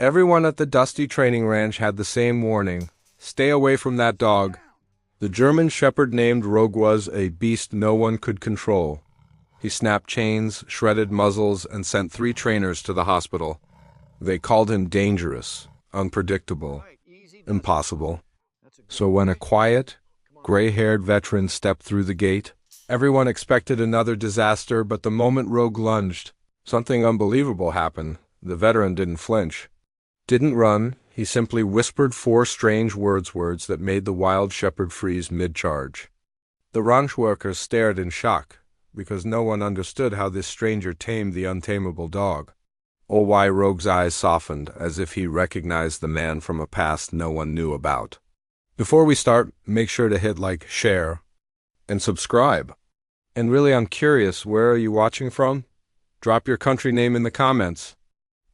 Everyone at the dusty training ranch had the same warning: stay away from that dog. The German shepherd named Rogue was a beast no one could control. He snapped chains, shredded muzzles, and sent 3 trainers to the hospital. They called him dangerous, unpredictable, impossible. So when a quiet, gray-haired veteran stepped through the gate, everyone expected another disaster, but the moment Rogue lunged, something unbelievable happened. The veteran didn't flinch, didn't run. He simply whispered 4 strange words that made the wild shepherd freeze mid-charge. The ranch workers stared in shock, because no one understood how this stranger tamed the untamable dog. Or why Rogue's eyes softened, as if he recognized the man from a past no one knew about. Before we start, make sure to hit like, share, and subscribe. And really, I'm curious, where are you watching from? Drop your country name in the comments.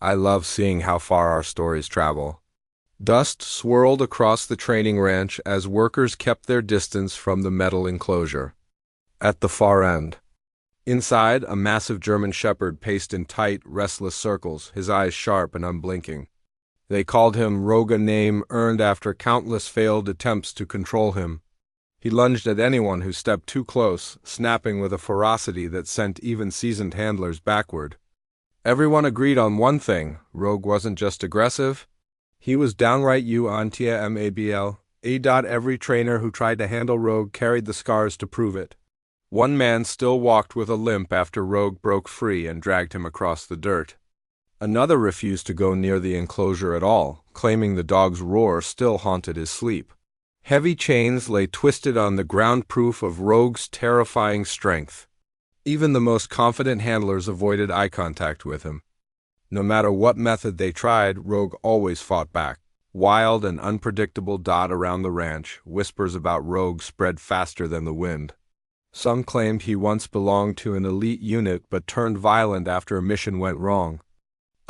I love seeing how far our stories travel. Dust swirled across the training ranch as workers kept their distance from the metal enclosure. At the far end, inside, a massive German shepherd paced in tight, restless circles, his eyes sharp and unblinking. They called him Rogue, a name earned after countless failed attempts to control him. He lunged at anyone who stepped too close, snapping with a ferocity that sent even seasoned handlers backward. Everyone agreed on one thing: Rogue wasn't just aggressive, he was downright untamable. Every trainer who tried to handle Rogue carried the scars to prove it. One man still walked with a limp after Rogue broke free and dragged him across the dirt. Another refused to go near the enclosure at all, claiming the dog's roar still haunted his sleep. Heavy chains lay twisted on the ground, proof of Rogue's terrifying strength. Even the most confident handlers avoided eye contact with him. No matter what method they tried, Rogue always fought back. Wild and unpredictable dot around the ranch, whispers about Rogue spread faster than the wind. Some claimed he once belonged to an elite unit but turned violent after a mission went wrong.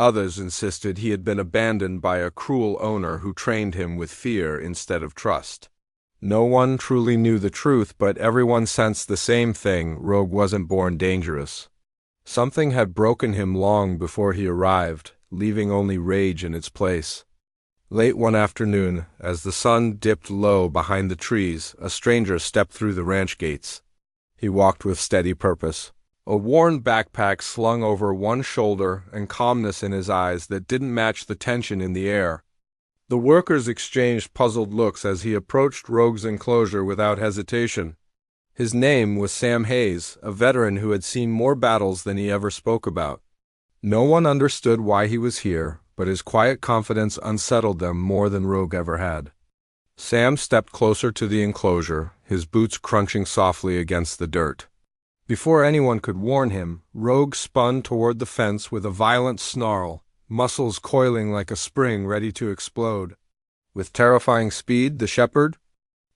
Others insisted he had been abandoned by a cruel owner who trained him with fear instead of trust. No one truly knew the truth, but everyone sensed the same thing: Rogue wasn't born dangerous. Something had broken him long before he arrived, leaving only rage in its place. Late one afternoon, as the sun dipped low behind the trees, a stranger stepped through the ranch gates. He walked with steady purpose, a worn backpack slung over one shoulder and calmness in his eyes that didn't match the tension in the air. The workers exchanged puzzled looks as he approached Rogue's enclosure without hesitation. His name was Sam Hayes, a veteran who had seen more battles than he ever spoke about. No one understood why he was here, but his quiet confidence unsettled them more than Rogue ever had. Sam stepped closer to the enclosure, his boots crunching softly against the dirt. Before anyone could warn him, Rogue spun toward the fence with a violent snarl, muscles coiling like a spring ready to explode. With terrifying speed, the shepherd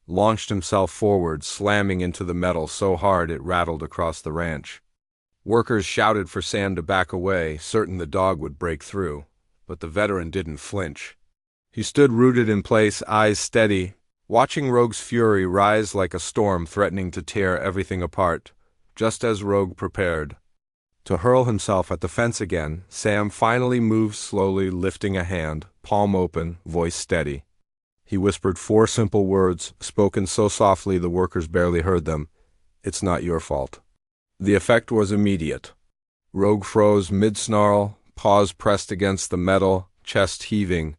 launched himself forward, slamming into the metal so hard it rattled across the ranch. Workers shouted for Sam to back away, certain the dog would break through, but the veteran didn't flinch. He stood rooted in place, eyes steady, watching Rogue's fury rise like a storm threatening to tear everything apart. Just as Rogue prepared to hurl himself at the fence again, Sam finally moved slowly, lifting a hand, palm open, voice steady. He whispered 4 simple words, spoken so softly the workers barely heard them: "It's not your fault." The effect was immediate. Rogue froze mid-snarl, paws pressed against the metal, chest heaving.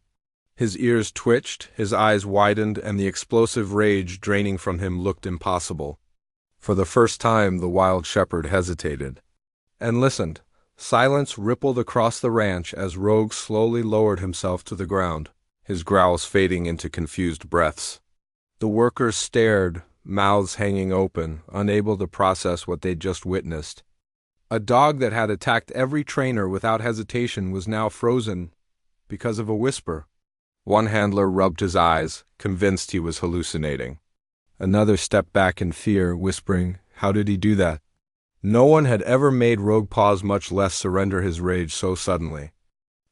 His ears twitched, his eyes widened, and the explosive rage draining from him looked impossible. For the first time, the wild shepherd hesitated and listened. Silence rippled across the ranch as Rogue slowly lowered himself to the ground, his growls fading into confused breaths. The workers stared, mouths hanging open, unable to process what they'd just witnessed. A dog that had attacked every trainer without hesitation was now frozen because of a whisper. One handler rubbed his eyes, convinced he was hallucinating. Another stepped back in fear, whispering, "How did he do that?" No one had ever made Rogue pause, much less surrender his rage so suddenly.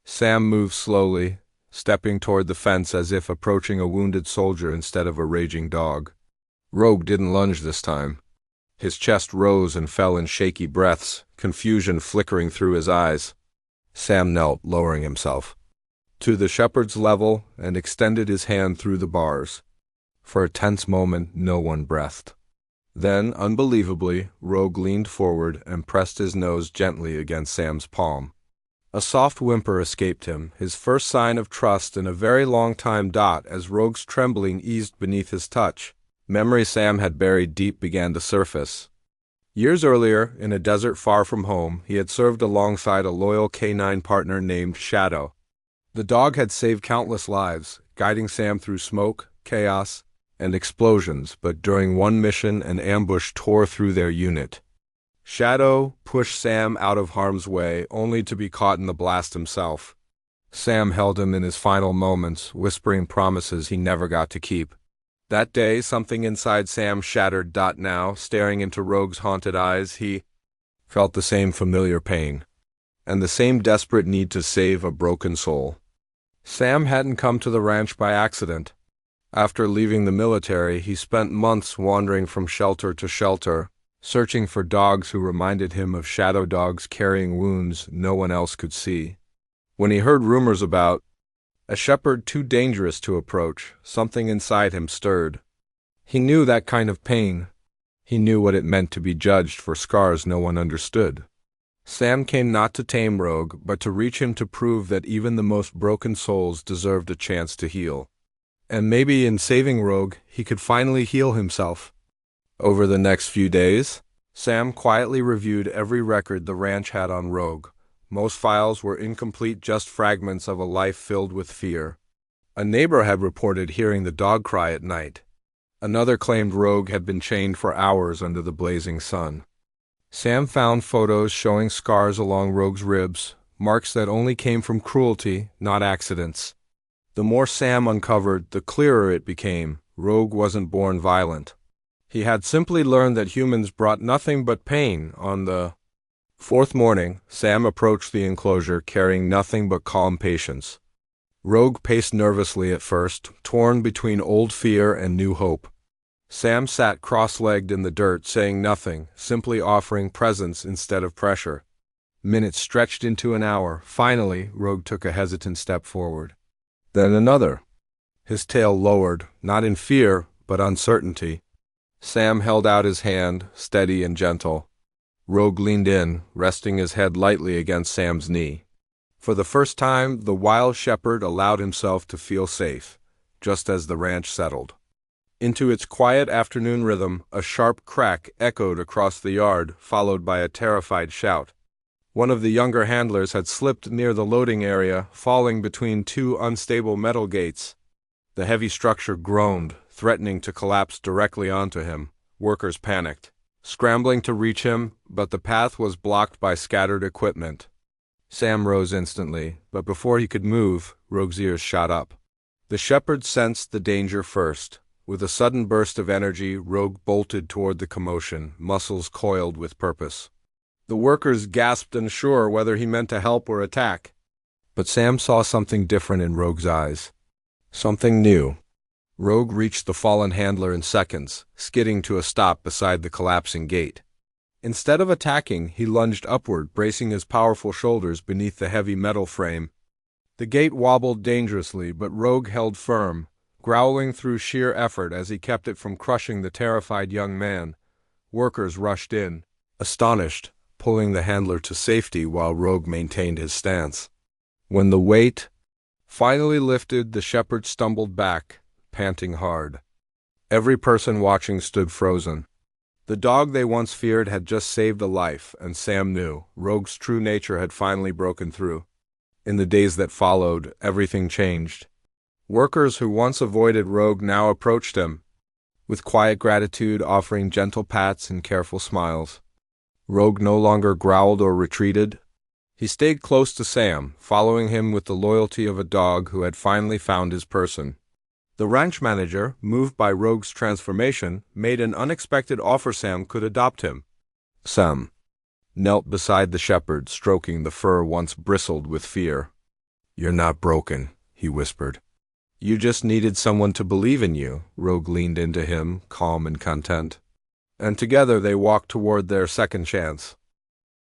Sam moved slowly, stepping toward the fence as if approaching a wounded soldier instead of a raging dog. Rogue didn't lunge this time. His chest rose and fell in shaky breaths, confusion flickering through his eyes. Sam knelt, lowering himself. to the shepherd's level and extended his hand through the bars. For a tense moment, no one breathed. Then, unbelievably, Rogue leaned forward and pressed his nose gently against Sam's palm. A soft whimper escaped him, his first sign of trust in a very long time. As Rogue's trembling eased beneath his touch, memories Sam had buried deep began to surface. Years earlier, in a desert far from home, he had served alongside a loyal canine partner named Shadow. The dog had saved countless lives, guiding Sam through smoke, chaos, and explosions, but during one mission an ambush tore through their unit. Shadow pushed Sam out of harm's way, only to be caught in the blast himself. Sam held him in his final moments, whispering promises he never got to keep. That day, something inside Sam shattered. Now, staring into Rogue's haunted eyes, he felt the same familiar pain, and the same desperate need to save a broken soul. Sam hadn't come to the ranch by accident. After leaving the military, he spent months wandering from shelter to shelter, searching for dogs who reminded him of shadow dogs carrying wounds no one else could see. When he heard rumors about a shepherd too dangerous to approach, something inside him stirred. He knew that kind of pain. He knew what it meant to be judged for scars no one understood. Sam came not to tame Rogue, but to reach him, to prove that even the most broken souls deserved a chance to heal. And maybe in saving Rogue, he could finally heal himself. Over the next few days, Sam quietly reviewed every record the ranch had on Rogue. Most files were incomplete, just fragments of a life filled with fear. A neighbor had reported hearing the dog cry at night. Another claimed Rogue had been chained for hours under the blazing sun. Sam found photos showing scars along Rogue's ribs, marks that only came from cruelty, not accidents. The more Sam uncovered, the clearer it became. Rogue wasn't born violent. He had simply learned that humans brought nothing but pain. On the fourth morning, Sam approached the enclosure carrying nothing but calm patience. Rogue paced nervously at first, torn between old fear and new hope. Sam sat cross-legged in the dirt, saying nothing, simply offering presence instead of pressure. Minutes stretched into an hour. Finally, Rogue took a hesitant step forward. Then another. His tail lowered, not in fear, but uncertainty. Sam held out his hand, steady and gentle. Rogue leaned in, resting his head lightly against Sam's knee. For the first time, the wild shepherd allowed himself to feel safe, just as the ranch settled. Into its quiet afternoon rhythm, a sharp crack echoed across the yard, followed by a terrified shout. One of the younger handlers had slipped near the loading area, falling between two unstable metal gates. The heavy structure groaned, threatening to collapse directly onto him. Workers panicked, scrambling to reach him, but the path was blocked by scattered equipment. Sam rose instantly, but before he could move, Rogue's ears shot up. The shepherd sensed the danger first. With a sudden burst of energy, Rogue bolted toward the commotion, muscles coiled with purpose. The workers gasped, unsure whether he meant to help or attack. But Sam saw something different in Rogue's eyes. Something new. Rogue reached the fallen handler in seconds, skidding to a stop beside the collapsing gate. Instead of attacking, he lunged upward, bracing his powerful shoulders beneath the heavy metal frame. The gate wobbled dangerously, but Rogue held firm, growling through sheer effort as he kept it from crushing the terrified young man. Workers rushed in, astonished, pulling the handler to safety while Rogue maintained his stance. When the weight finally lifted, the shepherd stumbled back, panting hard. Every person watching stood frozen. The dog they once feared had just saved a life, and Sam knew Rogue's true nature had finally broken through. In the days that followed, everything changed. Workers who once avoided Rogue now approached him, with quiet gratitude, offering gentle pats and careful smiles. Rogue no longer growled or retreated. He stayed close to Sam, following him with the loyalty of a dog who had finally found his person. The ranch manager, moved by Rogue's transformation, made an unexpected offer Sam could adopt him. Sam knelt beside the shepherd, stroking the fur once bristled with fear. "You're not broken," he whispered. "You just needed someone to believe in you." Rogue leaned into him, calm and content. And together they walked toward their second chance.